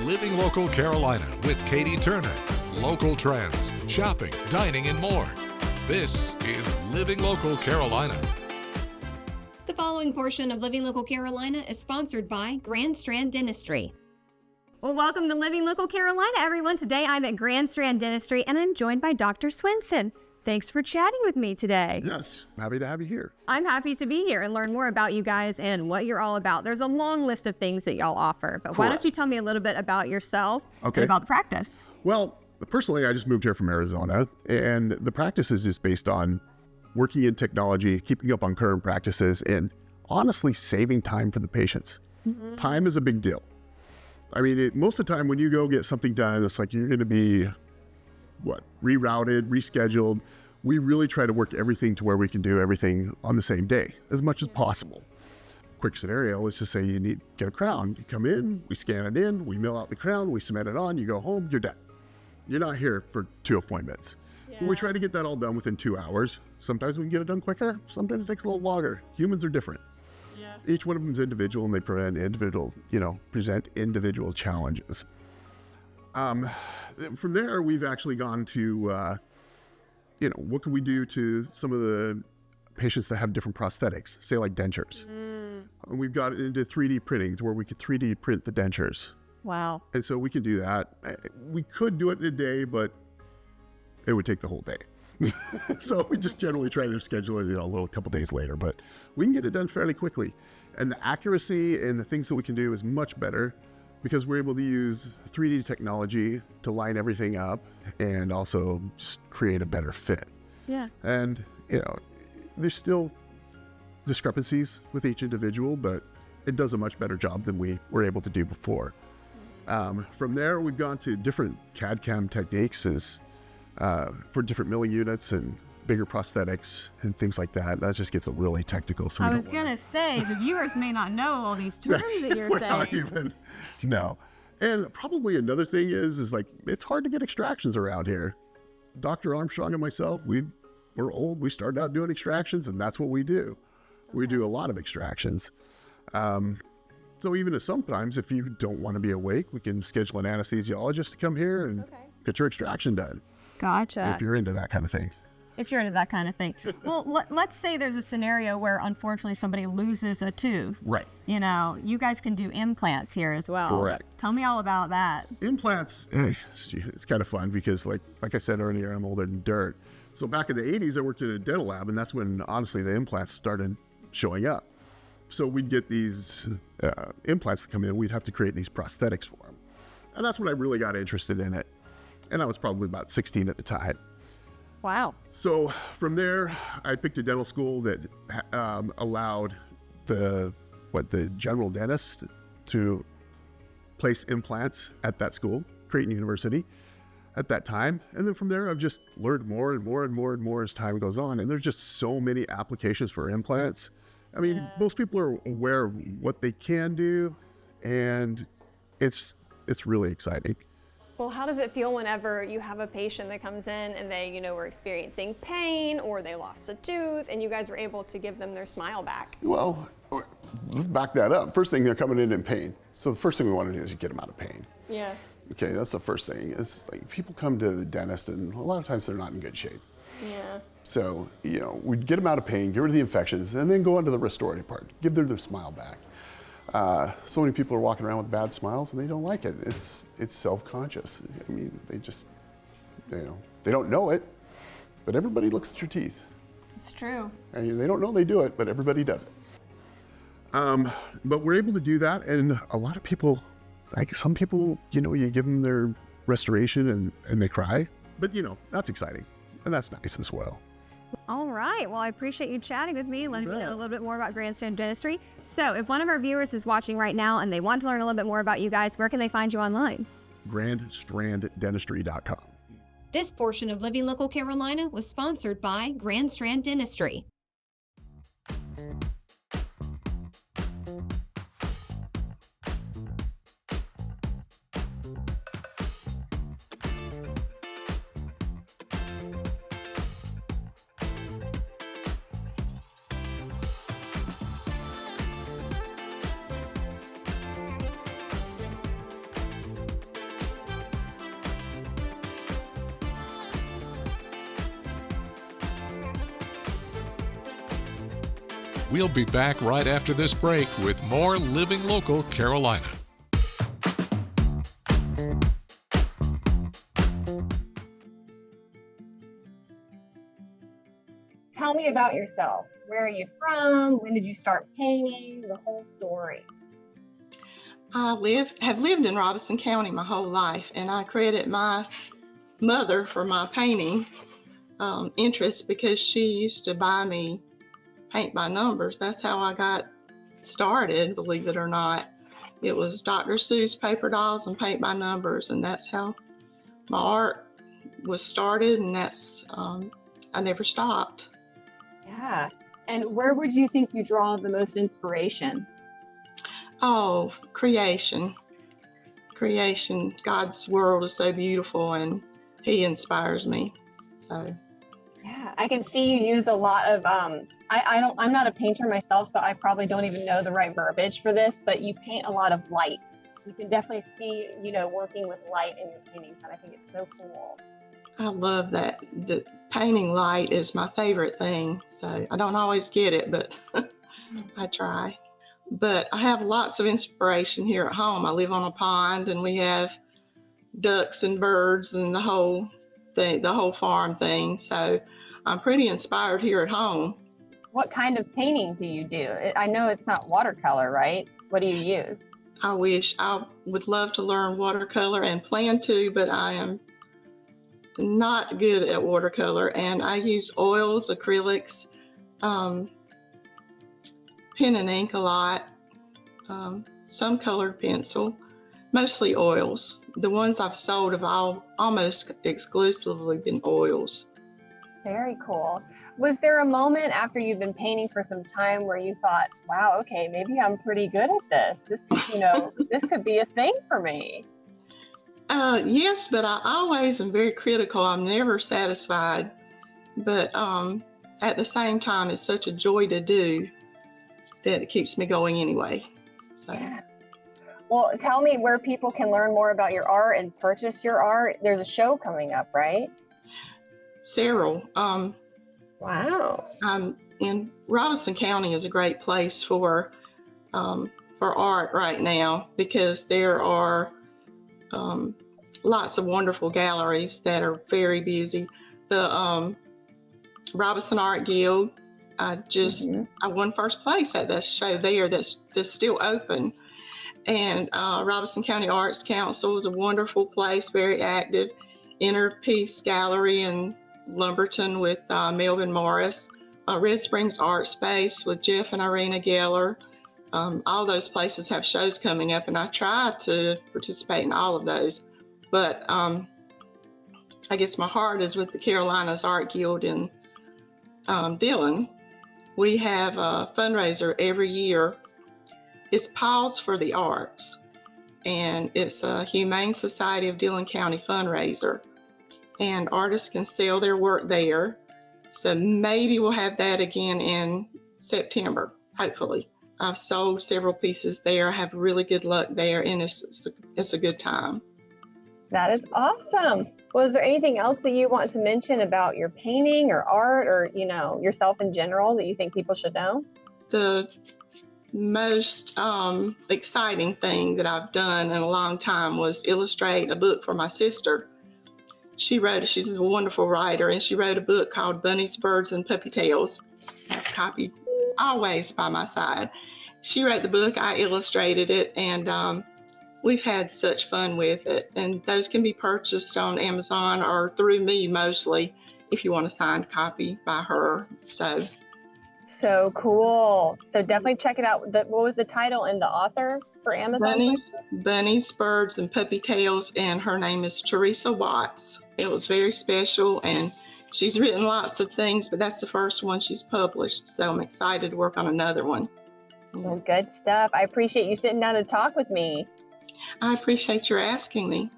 Living Local Carolina with Katie Turner. Local trends, shopping, dining, and more. This is Living Local Carolina. The following portion of Living Local Carolina is sponsored by Grand Strand Dentistry. Well, welcome to Living Local Carolina, everyone. Today I'm at Grand Strand Dentistry and I'm joined by Dr. Swenson. Thanks for chatting with me today. Yes, happy to have you here. I'm happy to be here and learn more about you guys and what you're all about. There's a long list of things that y'all offer, but why don't you tell me a little bit about yourself and about the practice? Well, personally, I just moved here from Arizona, and the practice is just based on working in technology, keeping up on current practices, and honestly saving time for the patients. Mm-hmm. Time is a big deal. I mean, most of the time when you go get something done, it's like you're going to be, rerouted, rescheduled. We really try to work everything to where we can do everything on the same day as much as possible. Quick scenario, let's just say you need to get a crown. You come in, we scan it in, we mill out the crown, we cement it on, you go home, you're done. You're not here for 2 appointments. Yeah. We try to get that all done within 2 hours. Sometimes we can get it done quicker. Sometimes it takes a little longer. Humans are different. Yeah. Each one of them is individual, and they present individual challenges. From there, we've actually gone to, what can we do to some of the patients that have different prosthetics, say like dentures. And we've got it into 3D printing to where we could 3D print the dentures. Wow. And so we can do that. We could do it in a day, but it would take the whole day. So we just generally try to schedule it a couple days later, but we can get it done fairly quickly. And the accuracy and the things that we can do is much better because we're able to use 3D technology to line everything up and also just create a better fit. Yeah. And, there's still discrepancies with each individual, but it does a much better job than we were able to do before. From there, we've gone to different CAD/CAM techniques for different milling units and bigger prosthetics and things like that. That just gets really technical. So I was going to say, the viewers may not know all these terms that you're saying. No. And probably another thing is like, it's hard to get extractions around here. Dr. Armstrong and myself, we're old. We started out doing extractions, and that's what we do. We do a lot of extractions. So even sometimes if you don't want to be awake, we can schedule an anesthesiologist to come here and get your extraction done. Gotcha. If you're into that kind of thing. Well, let's say there's a scenario where unfortunately somebody loses a tooth. Right. You guys can do implants here as well. Correct. Tell me all about that. Implants, it's kind of fun because like I said earlier, I'm older than dirt. So back in the 80s, I worked in a dental lab, and that's when honestly the implants started showing up. So we'd get these implants that come in, we'd have to create these prosthetics for them. And that's when I really got interested in it. And I was probably about 16 at the time. Wow. So from there, I picked a dental school that allowed the general dentist to place implants at that school, Creighton University, at that time. And then from there, I've just learned more and more and more and more as time goes on. And there's just so many applications for implants. I mean, most people are aware of what they can do, and it's really exciting. Well, how does it feel whenever you have a patient that comes in and they, were experiencing pain or they lost a tooth and you guys were able to give them their smile back? Well, let's back that up. First thing, they're coming in pain. So the first thing we want to do is get them out of pain. Yeah. Okay, that's the first thing. It's like people come to the dentist and a lot of times they're not in good shape. Yeah. So, we'd get them out of pain, get rid of the infections, and then go on to the restorative part. Give them their smile back. So many people are walking around with bad smiles and they don't like it. It's self-conscious. I mean, they just, they don't know it, but everybody looks at your teeth. It's true. And they don't know they do it, but everybody does it. But we're able to do that, and a lot of people, like some people, you give them their restoration and they cry, but that's exciting, and that's nice as well. All right. Well, I appreciate you chatting with me, letting me know a little bit more about Grand Strand Dentistry. So if one of our viewers is watching right now and they want to learn a little bit more about you guys, where can they find you online? GrandStrandDentistry.com. This portion of Living Local Carolina was sponsored by Grand Strand Dentistry. We'll be back right after this break with more Living Local Carolina. Tell me about yourself. Where are you from? When did you start painting? The whole story. I have lived in Robeson County my whole life, and I credit my mother for my painting interest because she used to buy me paint by numbers. That's how I got started, believe it or not. It was Dr. Seuss paper dolls and paint by numbers, and that's how my art was started, and that's I never stopped. Yeah. And where would you think you draw the most inspiration? Oh, creation. Creation. God's world is so beautiful, and He inspires me. So Yeah, I can see you use a lot of I'm not a painter myself, so I probably don't even know the right verbiage for this, but you paint a lot of light. You can definitely see, working with light in your paintings, and I think it's so cool. I love that. The painting light is my favorite thing. So I don't always get it, but I try. But I have lots of inspiration here at home. I live on a pond, and we have ducks and birds and the whole thing, the whole farm thing. So I'm pretty inspired here at home. What kind of painting do you do? I know it's not watercolor, right? What do you use? I would love to learn watercolor and plan to, but I am not good at watercolor, and I use oils, acrylics, pen and ink a lot, some colored pencil, mostly oils. The ones I've sold have almost exclusively been oils. Very cool. Was there a moment after you've been painting for some time where you thought, wow, okay, maybe I'm pretty good at this. This could, this could be a thing for me? Yes, but I always am very critical. I'm never satisfied. But at the same time, it's such a joy to do that it keeps me going anyway. So. Yeah. Well, tell me where people can learn more about your art and purchase your art. There's a show coming up, right? Several. Wow. In Robeson County is a great place for art right now because there are lots of wonderful galleries that are very busy. The Robeson Art Guild, I won first place at that show there that's still open. And Robeson County Arts Council is a wonderful place, very active. Inner Peace Gallery in Lumberton with Melvin Morris. Red Springs Art Space with Jeff and Irina Geller. All those places have shows coming up, and I try to participate in all of those. But I guess my heart is with the Carolinas Art Guild in Dillon. We have a fundraiser every year. It's Pause for the Arts, and it's a Humane Society of Dillon County fundraiser. And artists can sell their work there. So maybe we'll have that again in September, hopefully. I've sold several pieces there. I have really good luck there, and it's a good time. That is awesome. Was there anything else that you want to mention about your painting or art or, yourself in general that you think people should know? The most exciting thing that I've done in a long time was illustrate a book for my sister. She's a wonderful writer, and she wrote a book called Bunnies, Birds, and Puppy Tales. I have a copy always by my side. She wrote the book, I illustrated it, and we've had such fun with it. And those can be purchased on Amazon or through me mostly if you want a signed copy by her. So cool. So definitely check it out. What was the title and the author for Amazon? Bunnies, Birds, and Puppy Tales, and her name is Teresa Watts. It was very special, and she's written lots of things, but that's the first one she's published, so I'm excited to work on another one. Well, good stuff. I appreciate you sitting down to talk with me. I appreciate your asking me.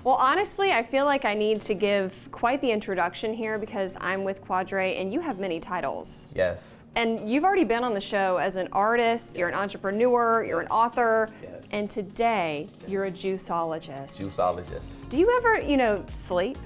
Well, honestly, I feel like I need to give quite the introduction here because I'm with Quadre and you have many titles. Yes. And you've already been on the show as an artist, you're an entrepreneur, you're an author, and today you're a juiceologist. Juiceologist. Do you ever, sleep?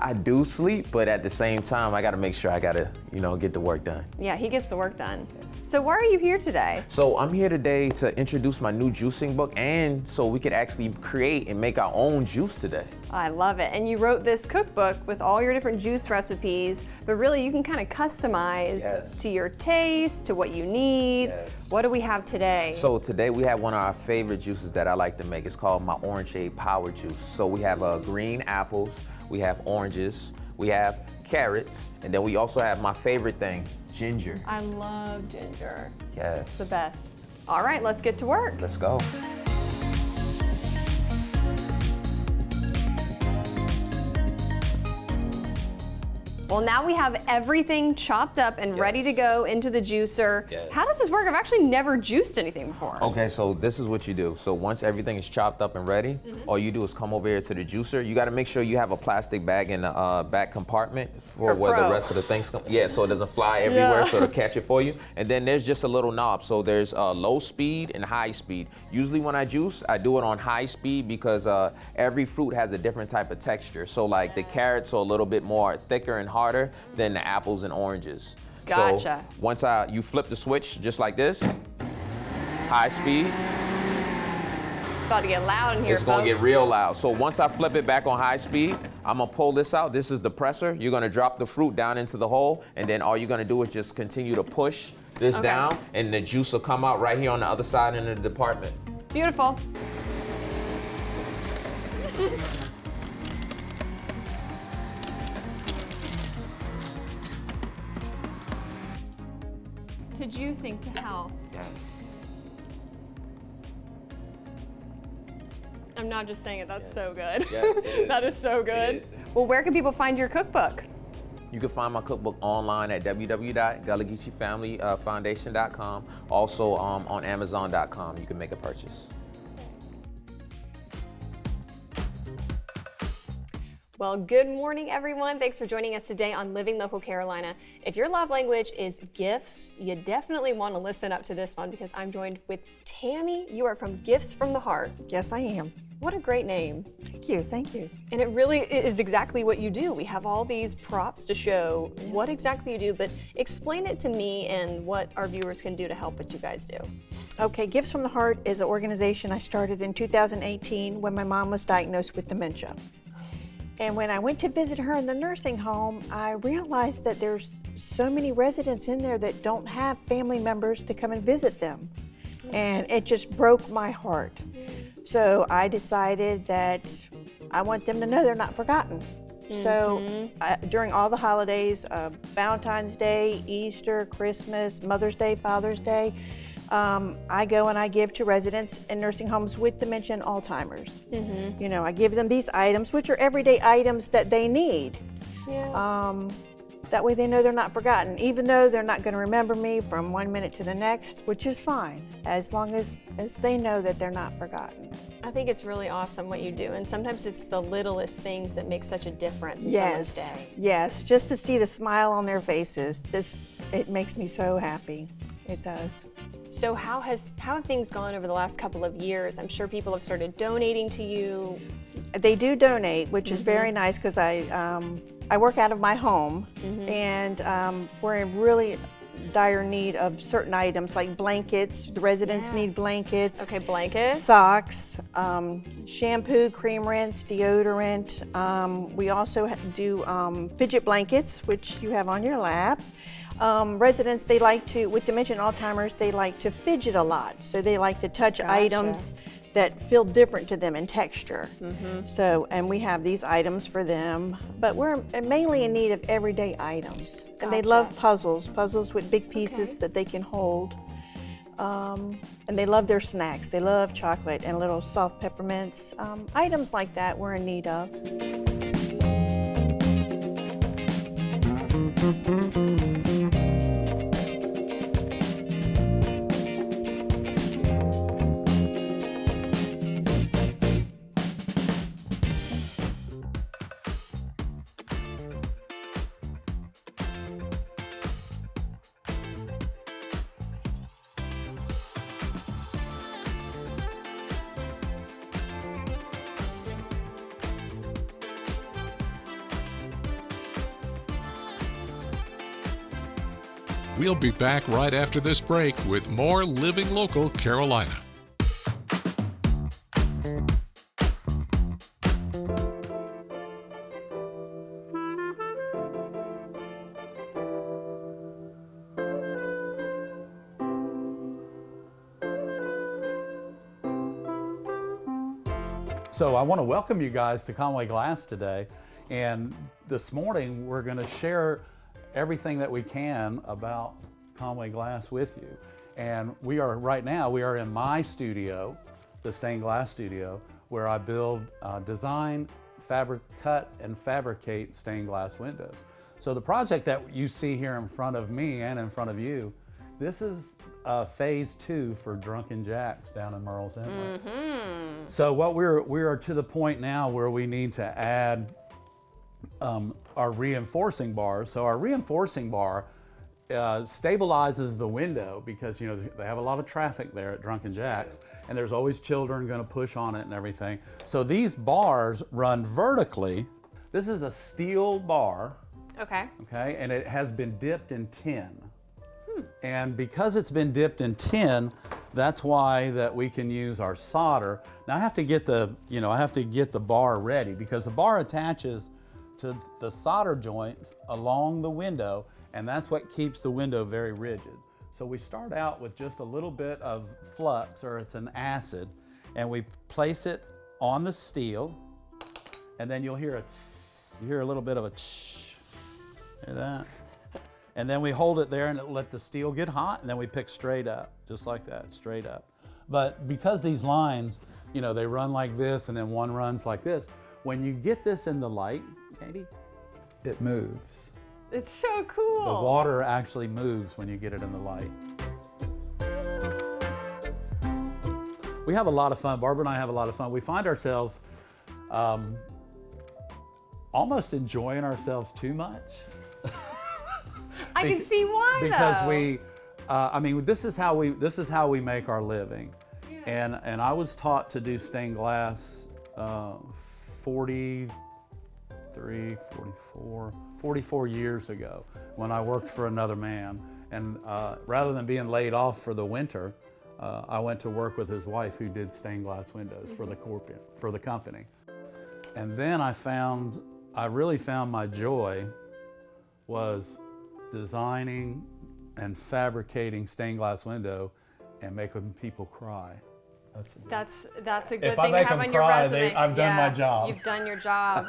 I do sleep, but at the same time, I gotta make sure I gotta, get the work done. Yeah, he gets the work done. So why are you here today? So I'm here today to introduce my new juicing book, and so we could actually create and make our own juice today. I love it. And you wrote this cookbook with all your different juice recipes, but really you can kind of customize to your taste, to what you need. Yes. What do we have today? So today we have one of our favorite juices that I like to make. It's called my Orangeade Power Juice. So we have green apples, we have oranges, we have carrots, and then we also have my favorite thing, ginger. I love ginger. Yes. It's the best. All right, let's get to work. Let's go. Well, now we have everything chopped up and ready to go into the juicer. Yes. How does this work? I've actually never juiced anything before. Okay, so this is what you do. So once everything is chopped up and ready, all you do is come over here to the juicer. You gotta make sure you have a plastic bag in the back compartment for where the rest of the things come. Yeah, so it doesn't fly everywhere, so it'll catch it for you. And then there's just a little knob. So there's low speed and high speed. Usually when I juice, I do it on high speed because every fruit has a different type of texture. So like the carrots are a little bit more thicker and harder than the apples and oranges. Gotcha. So once you flip the switch just like this, high speed, It's about to get loud in here, it's gonna folks. get real loud. So once I flip it back on high speed, I'm gonna pull this out. This is the presser. You're gonna drop the fruit down into the hole, and then all you're gonna do is just continue to push this down, and the juice will come out right here on the other side in the department. Beautiful. To juicing to health. Yes. I'm not just saying it, that's so good. Yes, it is. That is so good. It is. Well, where can people find your cookbook? You can find my cookbook online at www.gullah-geechee-family-foundation.com. Also on Amazon.com, you can make a purchase. Well, good morning, everyone. Thanks for joining us today on Living Local Carolina. If your love language is gifts, you definitely want to listen up to this one because I'm joined with Tammy. You are from Gifts from the Heart. Yes, I am. What a great name. Thank you, thank you. And it really is exactly what you do. We have all these props to show what exactly you do, but explain it to me and what our viewers can do to help what you guys do. Okay, Gifts from the Heart is an organization I started in 2018 when my mom was diagnosed with dementia. And when I went to visit her in the nursing home, I realized that there's so many residents in there that don't have family members to come and visit them. And it just broke my heart. So I decided that I want them to know they're not forgotten. So during all the holidays, Valentine's Day, Easter, Christmas, Mother's Day, Father's Day, I go and I give to residents in nursing homes with dementia and Alzheimer's. You know, I give them these items, which are everyday items that they need. That way they know they're not forgotten, even though they're not going to remember me from one minute to the next, which is fine, as long as they know that they're not forgotten. I think it's really awesome what you do, and sometimes it's the littlest things that make such a difference in Yes, someone's day. yes, just to see the smile on their faces, it makes me so happy. It does. So how have things gone over the last couple of years? I'm sure people have started donating to you. They do donate, which is very nice because I work out of my home, and we're in really dire need of certain items like blankets. The residents need blankets. Okay, blankets. Socks, shampoo, cream rinse, deodorant. We also do fidget blankets, which you have on your lap. Residents, they like to, with dementia and Alzheimer's, they like to fidget a lot. So they like to touch items that feel different to them in texture. So, and we have these items for them, but we're mainly in need of everyday items. And they love puzzles with big pieces that they can hold. And they love their snacks. They love chocolate and little soft peppermints. Items like that we're in need of. We'll be back right after this break with more Living Local Carolina. So I want to welcome you guys to Conway Glass today, and this morning we're going to share everything that we can about Conway Glass with you. And right now we are in my studio, the stained glass studio, where I build, design, cut and fabricate stained glass windows. So the project that you see here in front of me and in front of you, this is phase 2 for Drunken Jack's down in Murrells Inlet. So what we are to the point now where we need to add our reinforcing bars. So our reinforcing bar stabilizes the window because they have a lot of traffic there at Drunken Jack's, and there's always children going to push on it and everything. So these bars run vertically. This is a steel bar. Okay, and it has been dipped in tin. And because it's been dipped in tin, that's why that we can use our solder. Now I have to get the bar ready because the bar attaches to the solder joints along the window, and that's what keeps the window very rigid. So we start out with just a little bit of flux, or it's an acid, and we place it on the steel, and then you'll hear a little bit of a tsh. Hear that? And then we hold it there and let the steel get hot, and then we pick straight up, just like that, straight up. But because these lines, they run like this and then one runs like this, when you get this in the light, Katie, it moves. It's so cool. The water actually moves when you get it in the light. We have a lot of fun. Barbara and I have a lot of fun. We find ourselves almost enjoying ourselves too much. I can see why, because though. this is how we make our living. Yeah. And I was taught to do stained glass 44 years ago when I worked for another man. And rather than being laid off for the winter, I went to work with his wife who did stained glass windows for the company. And then I really found my joy was designing and fabricating stained glass window and making people cry. That's a good if thing I make to have them on your cry, resume. I've done my job. You've done your job.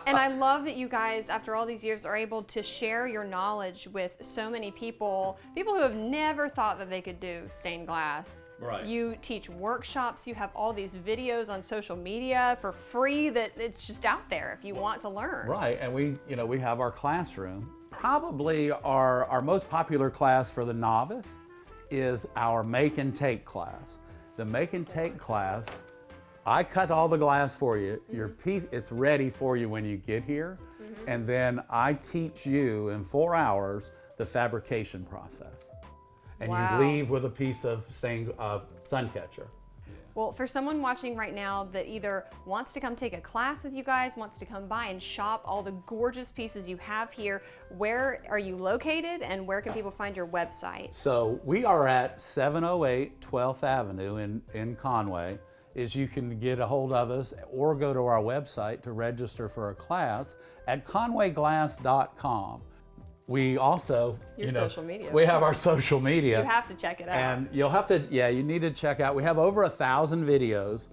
And I love that you guys, after all these years, are able to share your knowledge with so many people who have never thought that they could do stained glass. Right. You teach workshops, you have all these videos on social media for free that it's just out there if you want to learn. Right, and we have our classroom. Probably our most popular class for the novice is our make and take class. The make and take class, I cut all the glass for you. Your piece, it's ready for you when you get here. And then I teach you in 4 hours the fabrication process. And you leave with a piece of sun catcher. Well, for someone watching right now that either wants to come take a class with you guys, wants to come by and shop all the gorgeous pieces you have here, where are you located and where can people find your website? So we are at 708 12th Avenue in Conway. You can get a hold of us or go to our website to register for a class at conwayglass.com. We also, social media. We have our social media. You have to check it out. And you need to check out. We have over 1,000 videos,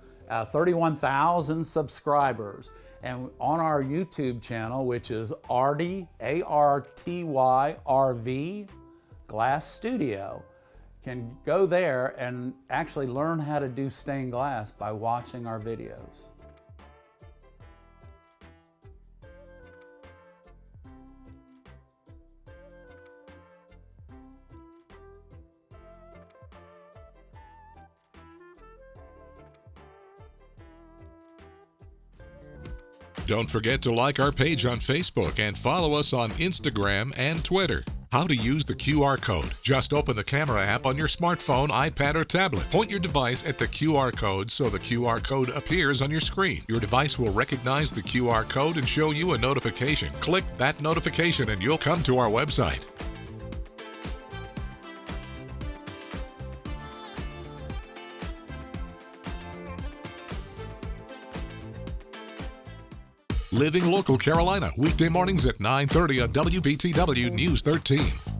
31,000 subscribers. And on our YouTube channel, which is ARTY, ARTYRV, Glass Studio, can go there and actually learn how to do stained glass by watching our videos. Don't forget to like our page on Facebook and follow us on Instagram and Twitter. How to use the QR code. Just open the camera app on your smartphone, iPad, or tablet. Point your device at the QR code so the QR code appears on your screen. Your device will recognize the QR code and show you a notification. Click that notification and you'll come to our website. Living Local Carolina, weekday mornings at 9:30 on WBTW News 13.